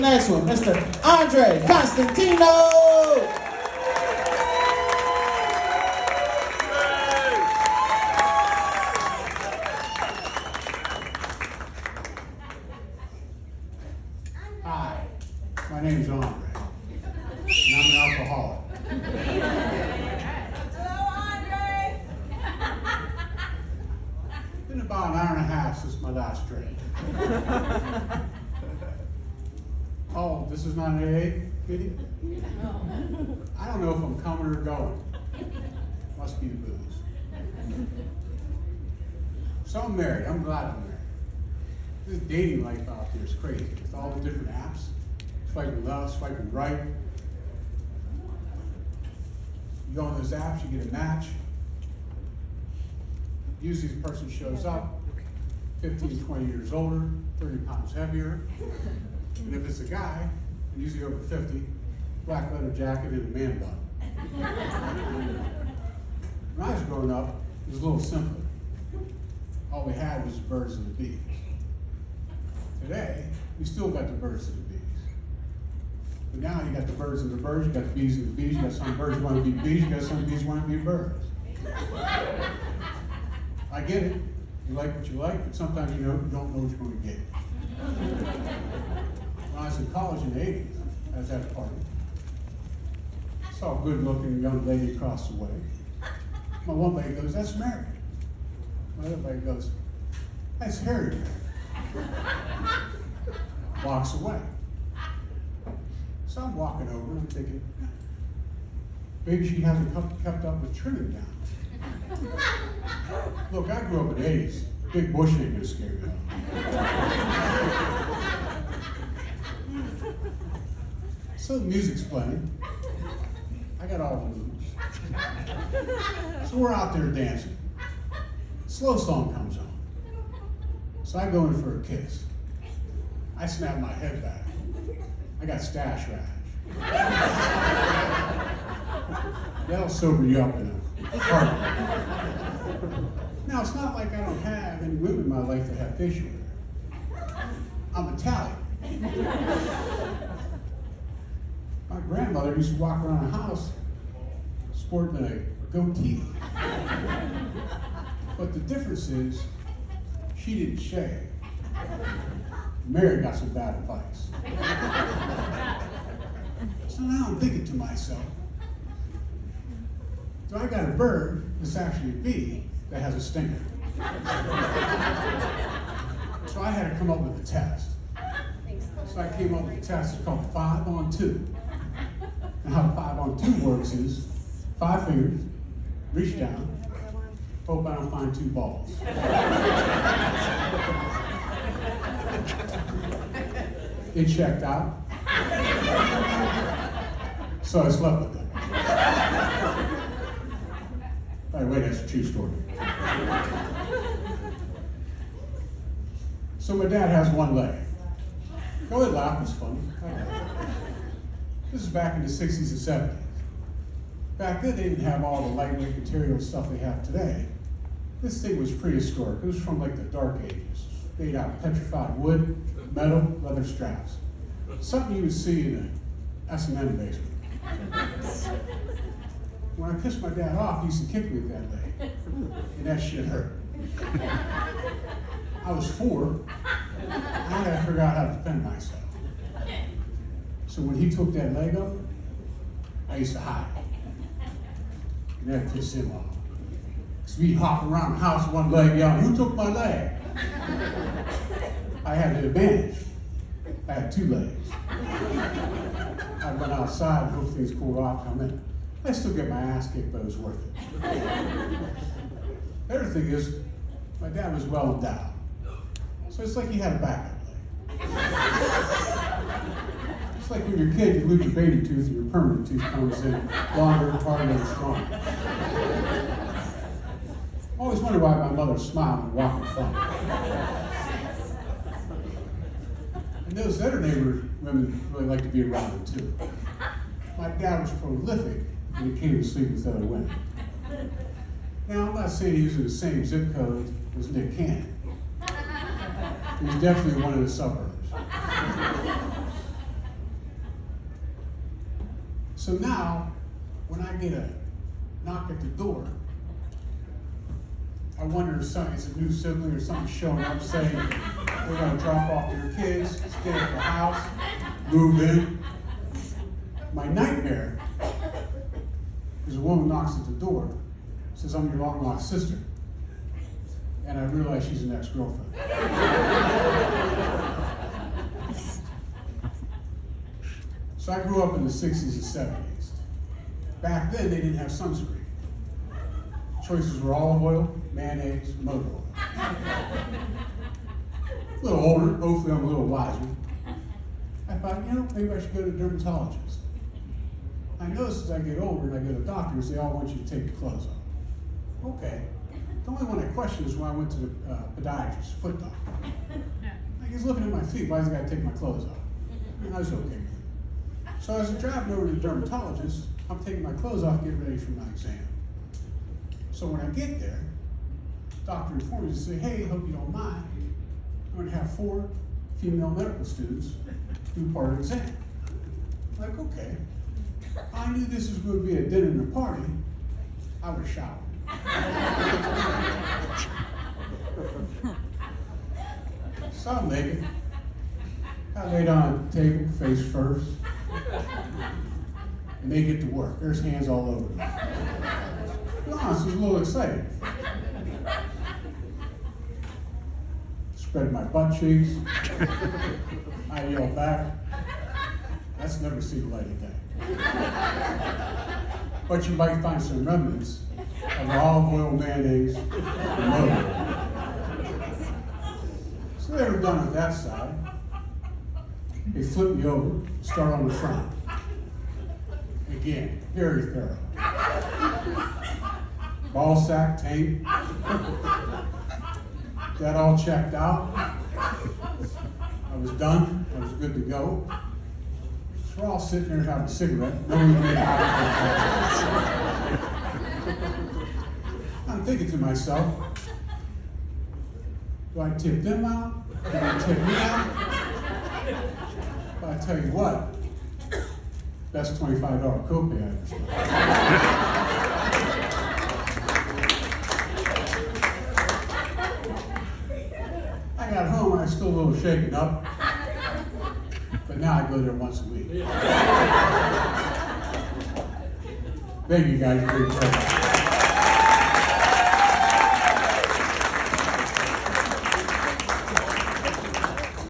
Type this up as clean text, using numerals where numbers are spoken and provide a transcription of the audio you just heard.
Next one, Mr. Andrei Costantino. Hi, my name is Andrei, and I'm an alcoholic. Hello, Andrei. Been about an hour and a half since my last drink. Oh, this is not an AA video? I don't know if I'm coming or going. Must be the booze. So I'm married. I'm glad I'm married. This dating life out there is crazy with all the different apps. Swiping left, swiping right. You go on those apps, you get a match. Usually the person shows up, 15, 20 years older, 30 pounds heavier. And if it's a guy, usually over 50, black leather jacket and a man bun. When I was growing up, it was a little simpler. All we had was the birds and the bees. Today, we still got the birds and the bees. But now you got the birds and the birds, you got the bees and the bees, you got some birds want to be bees, you got some bees want to be birds. I get it. You like what you like, but sometimes you don't know what you're going to get. When I was in college in the 80s, I was at a party. Saw a good-looking young lady across the way. My one buddy goes, "That's Mary." My other buddy goes, "That's Harry." Walks away. So I'm walking over and I'm thinking, maybe she hasn't kept up with trimming down. Look, I grew up in the 80s. Big bush ain't gonna scare me off. So the music's playing. I got all the moves. So we're out there dancing. Slow song comes on. So I go in for a kiss. I snap my head back. I got stash rash. That'll sober you up in a heartbeat. Now, it's not like I don't have any women in my life that have facial hair. I'm Italian. My grandmother used to walk around the house sporting a goatee. But the difference is, she didn't shave. Mary got some bad advice. So now I'm thinking to myself, so I got a bird that's actually a bee that has a stinger. So I had to come up with a test. So I came up with a test, it's called 5 on 2. And how 5 on 2 works is 5 fingers, reach down, hope I don't find 2 balls. It checked out. So I slept with them. By the way, that's a true story. So my dad has one leg. Go ahead, laugh, it's funny. This is back in the 60s and 70s. Back then, they didn't have all the lightweight material stuff they have today. This thing was prehistoric. It was from like the Dark Ages. Made out of petrified wood, metal, leather straps. Something you would see in an S&M basement. When I pissed my dad off, he used to kick me with that leg. And that shit hurt. I was 4. I had to figure out how to defend myself. So when he took that leg up, I used to hide. And that pissed him off. Because we hop around the house with one leg yelling, "Who took my leg?" I had the advantage. I had 2 legs. I'd run outside and hope things cooled off, come in. I still get my ass kicked, but it was worth it. The other thing is, my dad was well endowed. So it's like he had a backup leg. It's like when you're a kid, you lose your baby tooth and your permanent tooth comes in longer, harder, and stronger. I always wonder why my mother smiled and walked in front. And those other neighbor women really like to be around them too. My dad was prolific when he came to sleep with other women. Now, I'm not saying he was in the same zip code as Nick Cannon. He's definitely one of the suburbs. So now, when I get a knock at the door, I wonder if it's a new sibling or something showing up saying, we're going to drop off your kids, stay at the house, move in. My nightmare is a woman knocks at the door, says, I'm your long-lost sister. And I realize she's an ex-girlfriend. So I grew up in the 60s and 70s. Back then, they didn't have sunscreen. Choices were olive oil, mayonnaise, motor oil. A little older, hopefully I'm a little wiser. I thought, maybe I should go to a dermatologist. I noticed as I get older and I go to doctors, they all want you to take your clothes off. Okay. The only one I question is when I went to the podiatrist, foot doctor. Like, he's looking at my feet, why does he got to take my clothes off? And I was okay with it. So as I'm driving over to the dermatologist, I'm taking my clothes off, getting ready for my exam. So when I get there, the doctor informs me and says, hey, hope you don't mind. I'm going to have 4 female medical students do part of the exam. I'm like, okay. I knew this was going to be a dinner and a party. I would have showered. So I'm naked. I lay down at the table, face first. And they get to work. There's hands all over me. To be honest, I was a little excited. Spread my butt cheeks. I yelled back. That's never seen the light of day. But you might find some remnants of olive oil, mayonnaise, and motor. So they were done with that side. They flipped me over, start on the front. Again, very thorough. Ball sack, tape. That all checked out. I was done. I was good to go. So we're all sitting there having a cigarette. No one made eye contact. I'm thinking to myself, do I tip them out? Do I tip me out? But I tell you what, best $25 copay I ever spent. I got home and I was still a little shaken up, but now I go there once a week. Thank you guys for your time.